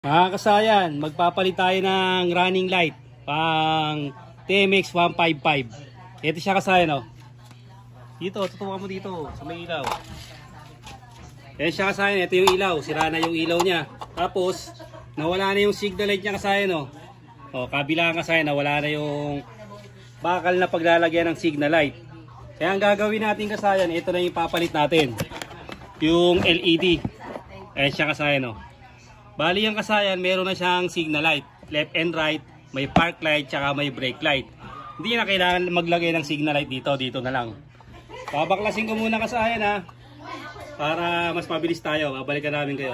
Mga kasayan, magpapalit tayo ng running light pang TMX 155. Ito siya kasayan, oh. Dito, tutukan mo dito sa may ilaw. Yan siya kasayan, ito yung ilaw. Sira na yung ilaw niya. Tapos, nawala na yung signal light niya kasayan, oh. O, kabilang kasayan, nawala na yung bakal na paglalagyan ng signal light. Kaya ang gagawin natin kasayan, ito na yung papalit natin. Yung LED. Ayan siya kasayan, oh. Bali yung kasayan, meron na siyang signal light, left and right, may park light, tsaka may brake light. Hindi na kailangan maglagay ng signal light dito, dito na lang. Babaklasin ko muna kasayan, ha, para mas mabilis tayo. Babalikan namin kayo.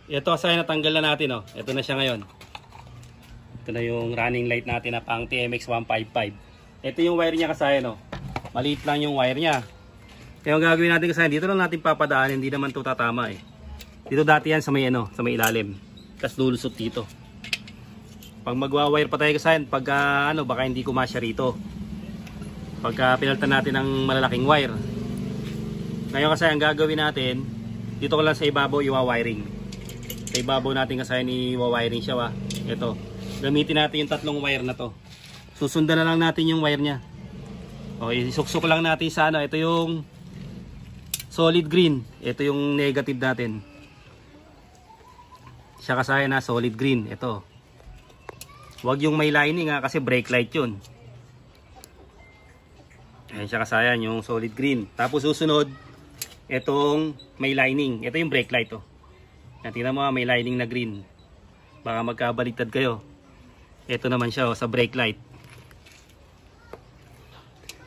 Ito kasayan, natanggal na natin, oh. Ito na siya ngayon. Ito na yung running light natin na pang TMX 155. Ito yung wire niya kasayan, oh. Maliit lang yung wire niya. Kaya ang gagawin natin kasayan, dito lang natin papadaan, hindi naman ito tatama, eh. Dito dati yan sa may ano, sa may ilalim. Tapos lulusot dito. Pag magwa-wire pa tayo kasayan, pag ano, baka hindi kumasya rito. Pag pinalitan natin ng malalaking wire. Ngayon kasayan, ang gagawin natin, dito ko lang sa ibabaw iwa-wiring. Sa ibabaw natin kasayan iwa-wiring siya, wa. Ito. Gamitin natin yung tatlong wire na to. Susundan na lang natin yung wire niya. O, isuksok lang natin sa ano, ito yung solid green. Ito yung negative natin. Siya kasayan na solid green. Ito. Huwag yung may lining, ha, kasi brake light yun. Ayan siya kasayan, yung solid green. Tapos susunod, itong may lining. Ito yung brake light, oh. Yan, tingnan mo, may lining na green. Baka magkabaliktad kayo. Ito naman siya, oh, sa brake light.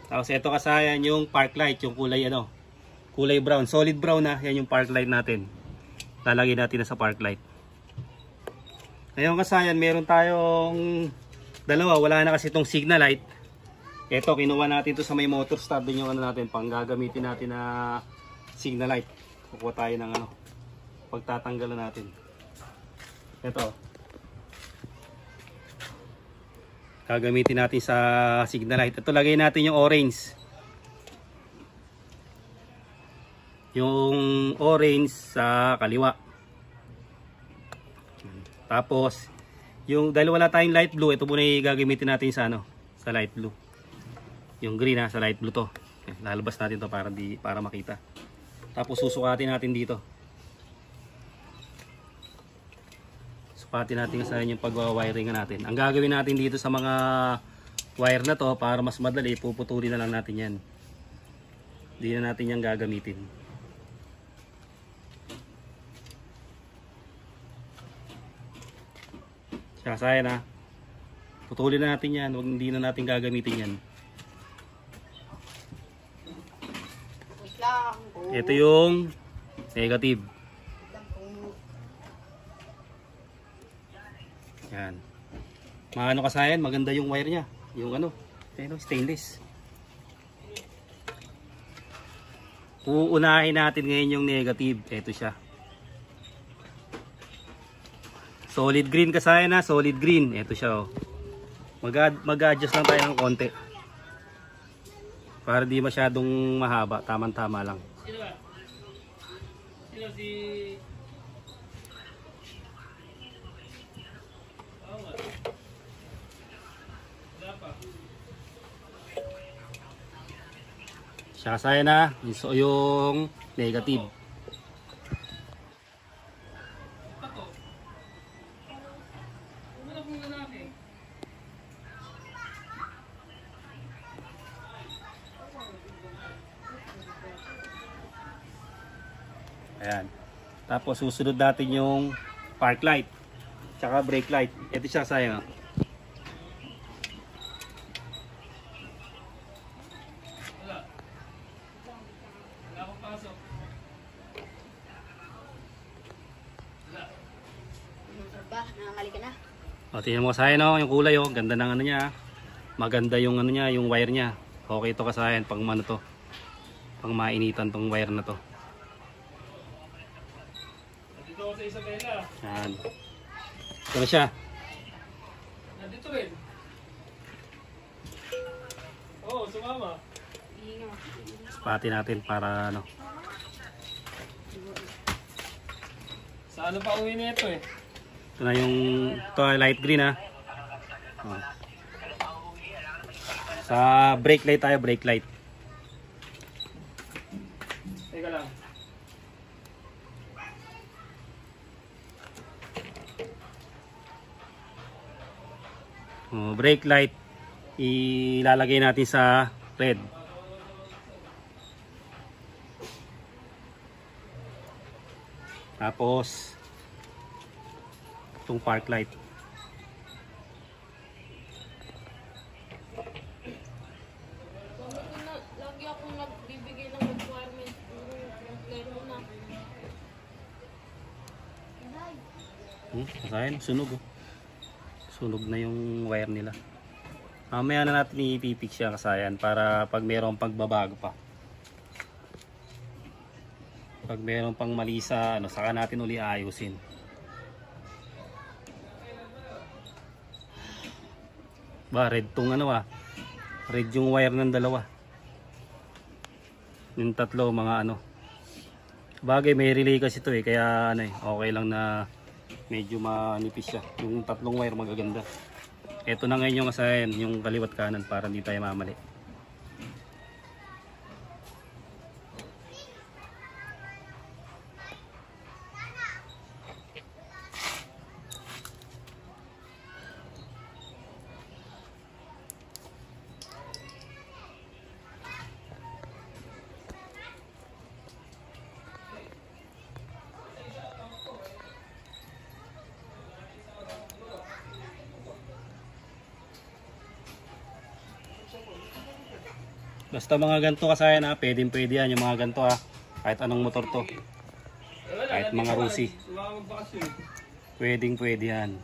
Tapos ito kasayan, yung park light, yung kulay ano, kulay brown, solid brown na. Yan yung park light natin. Lalagay natin na sa park light. Ngayon kasayan, meron tayong dalawa. Wala na kasi itong signal light. Ito, kinuha natin to sa may motor start din yung ano natin, pang gagamitin natin na signal light. Kukuha tayo ng ano, pagtatanggalan natin. Ito. Gagamitin natin sa signal light. Ito, lagay natin yung orange. Yung orange sa kaliwa. Tapos, yung dahil wala tayong light blue, ito muna yung gagamitin natin sa ano, sa light blue. Yung green, ha, sa light blue to. Lalabas natin to para makita. Tapos susukatin natin dito. Sukatin natin sa yung pagwa-wiring natin. Ang gagawin natin dito sa mga wire na to, para mas madali, puputulin na lang natin yan. Hindi na natin yan gagamitin. Kasayan, ha, putulin na natin yan. Huwag, hindi na natin gagamitin yan. Ito yung negative. Yan. Maano kasayan, maganda yung wire nya. Yung ano, stainless. Uunahin natin ngayon yung negative. Ito siya. Solid green kasayan, na solid green. Ito siya, oh. Mag-adjust lang tayo ng konti. Para di masyadong mahaba, tamang-tama lang. Sino ba? Sino si... Siya kasayan, na so yung negative. Ayan. Tapos susunod natin yung park light tsaka brake light. Ito siya sayang. O, tingnan mo kasayan, no, yung kulay, oh, ganda ng ano niya. Maganda yung ano niya, yung wire niya. Okay ito kasayan, pang ano to, pang mainitan tong wire na to. Nandito ako sa Isabela. Yan. Ito na siya. Nandito rin. Oo, sumama. Pati natin para ano. Sa ano pa uwi nito eh? Ito na yung light green ha. Oh. Sa brake light tayo, brake light. Teka lang. Oh, brake light ilalagay natin sa red. Tapos itong park light. Lagi akong nagbibigay ng requirement. Laro na. Kasayan, sunog oh. Sunog na yung wire nila. Mamaya na natin ipipix siya kasayan para pag mayroong pagbabago pa. Pag mayroong pang mali sa ano, saka natin uli ayusin. Ba, red tong ano ah. Red yung wire ng dalawa. Yung tatlo mga ano. Bagay may relay kasi ito eh, kaya ano eh, okay lang na medyo manipis siya. Yung tatlong wire magaganda. Ito na ngayon yung kasayan, yung kaliwat kanan para hindi tayo mamali. Basta mga ganito kasayan ha, pwede yan yung mga ganito ha. Kahit anong motor to. Kahit mga Rusi. Pwede yan.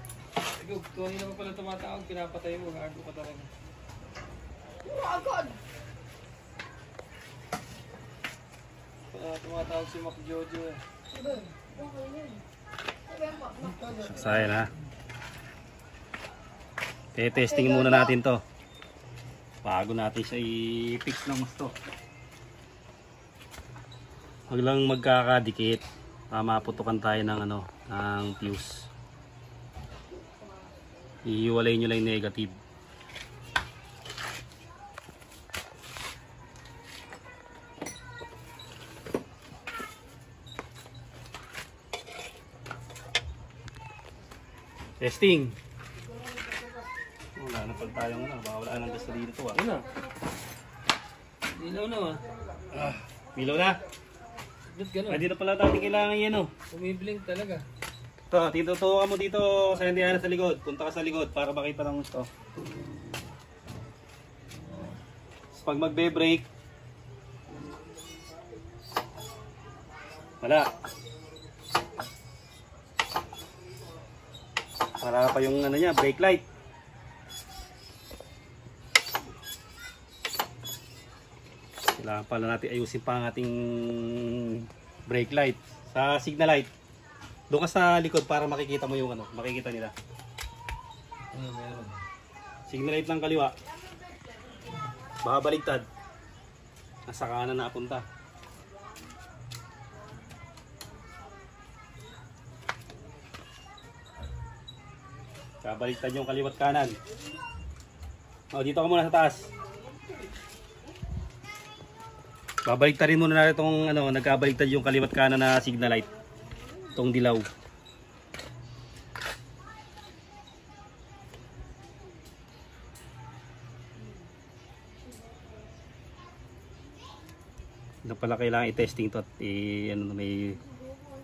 Tuwan naman pala tumatawag, pinapatay mo, gago ka talaga. Agad! Tumatawag si Mac Jojo eh. Kasayan ha. Testing muna natin to. Bago natin siya i-fix ng gusto. Huwag lang magkakadikit. Maputukan tayo ng ano, ng fuse. Ihiwalay nyo lang yung negative. Testing. Wala na pag tayong ano, baka wala nang gusto dito ah. Ano? Ilaw na ah. Milaw na. Ba't gano'n? Ay, dito pala natin kailangan yan oh. Umiblink talaga. Ito, tinutuwa mo dito sa Indiana sa likod. Punta ka sa likod para makita ng gusto. Pag magbe-brake, wala. Para pa yung ano niya, brake light. Kailangan pala natin ayusin pa ang ating brake light. Sa signal light, doon ka sa likod para makikita mo yung ano, makikita nila. Ano meron? Signal light ng kaliwa. Baka baligtad. Nasa kanan na apunta. Kabaligtad yung kaliwat kanan. O, dito ka muna sa taas. Babaligtarin muna natin itong ano, nagkabaligtad yung kaliwat kanan na signal light. Itong dilaw. Ito pala kailangan i-testing to at ano, may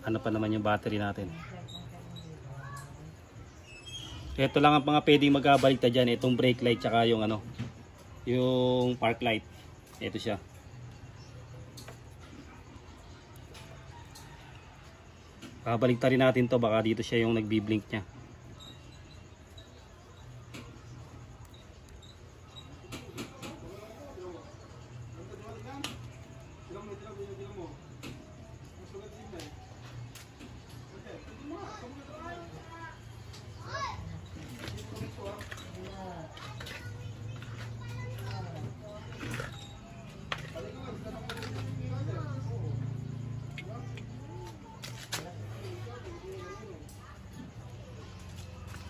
ano pa naman yung battery natin. Ito lang ang mga pwedeng magkabaligtad dyan. Itong brake light tsaka yung ano, yung park light. Ito siya. Kabaligtarin natin to, baka dito siya yung nagbi-blink niya.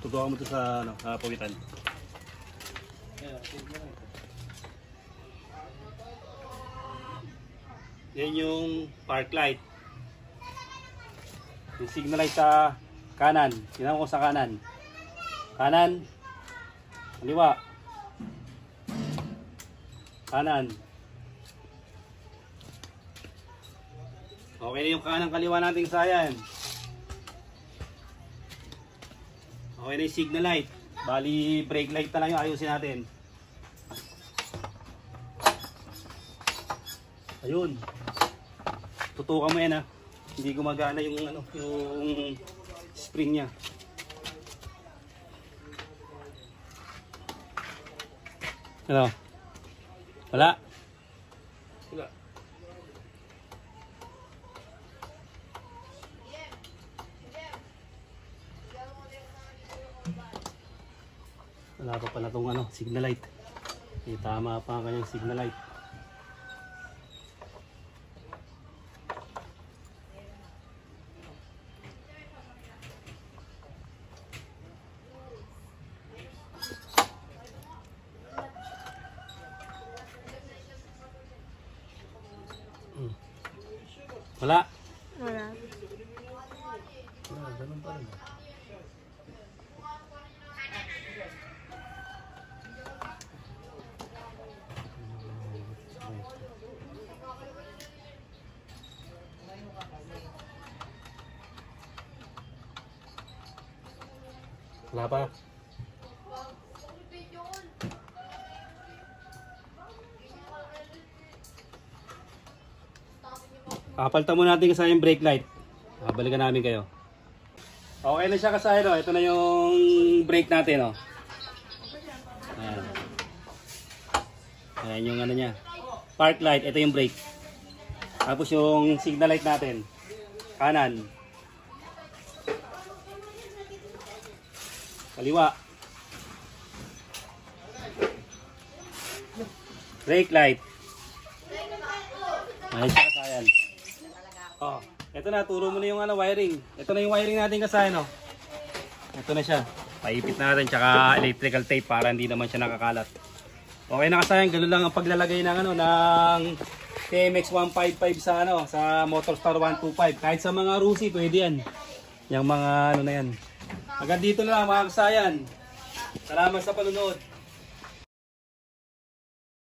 Tutukan mo to sa, ano, sa pawitan. Yan yung park light. Yung signal light sa kanan. Tingnan ko sa kanan. Kanan. Kaliwa. Kanan. Okay na yung kanan kaliwa nating sayan. Okay na yung signal light. Bali brake light na lang yung ayusin natin. Ayun. Tutukan mo yan ha. Hindi gumagana yung ano, yung spring niya. Ano? Wala. Wala. Wala pa pala itong ano, signal light. Tama pa ang kanyang signal light. Wala. Wala. Ganun pa rin. Wala pa. Kapalitan mo natin kasi yung brake light. Balikan namin kayo. Okay na siya kasi no. Ito na yung brake natin, no. Ayan. Ayan yung ano niya. Park light, ito yung brake. Tapos yung signal light natin. Kanan. Kaliwa. Brake light. Ayan siya kasayan. Oh, ito na, turo mo na yung ano, wiring. Ito na yung wiring natin kasi ano. Ito na siya. Paipit natin tsaka electrical tape para hindi naman siya nakakalat. Okay na kasayan, ganoon lang ang paglalagay ng ano ng TMX 155 sa ano, sa Motorstar 125. Kahit sa mga Rusi pwede yan. Yung mga ano na yan. Hanggang dito na lang mga kasayan. Salamat sa panonood.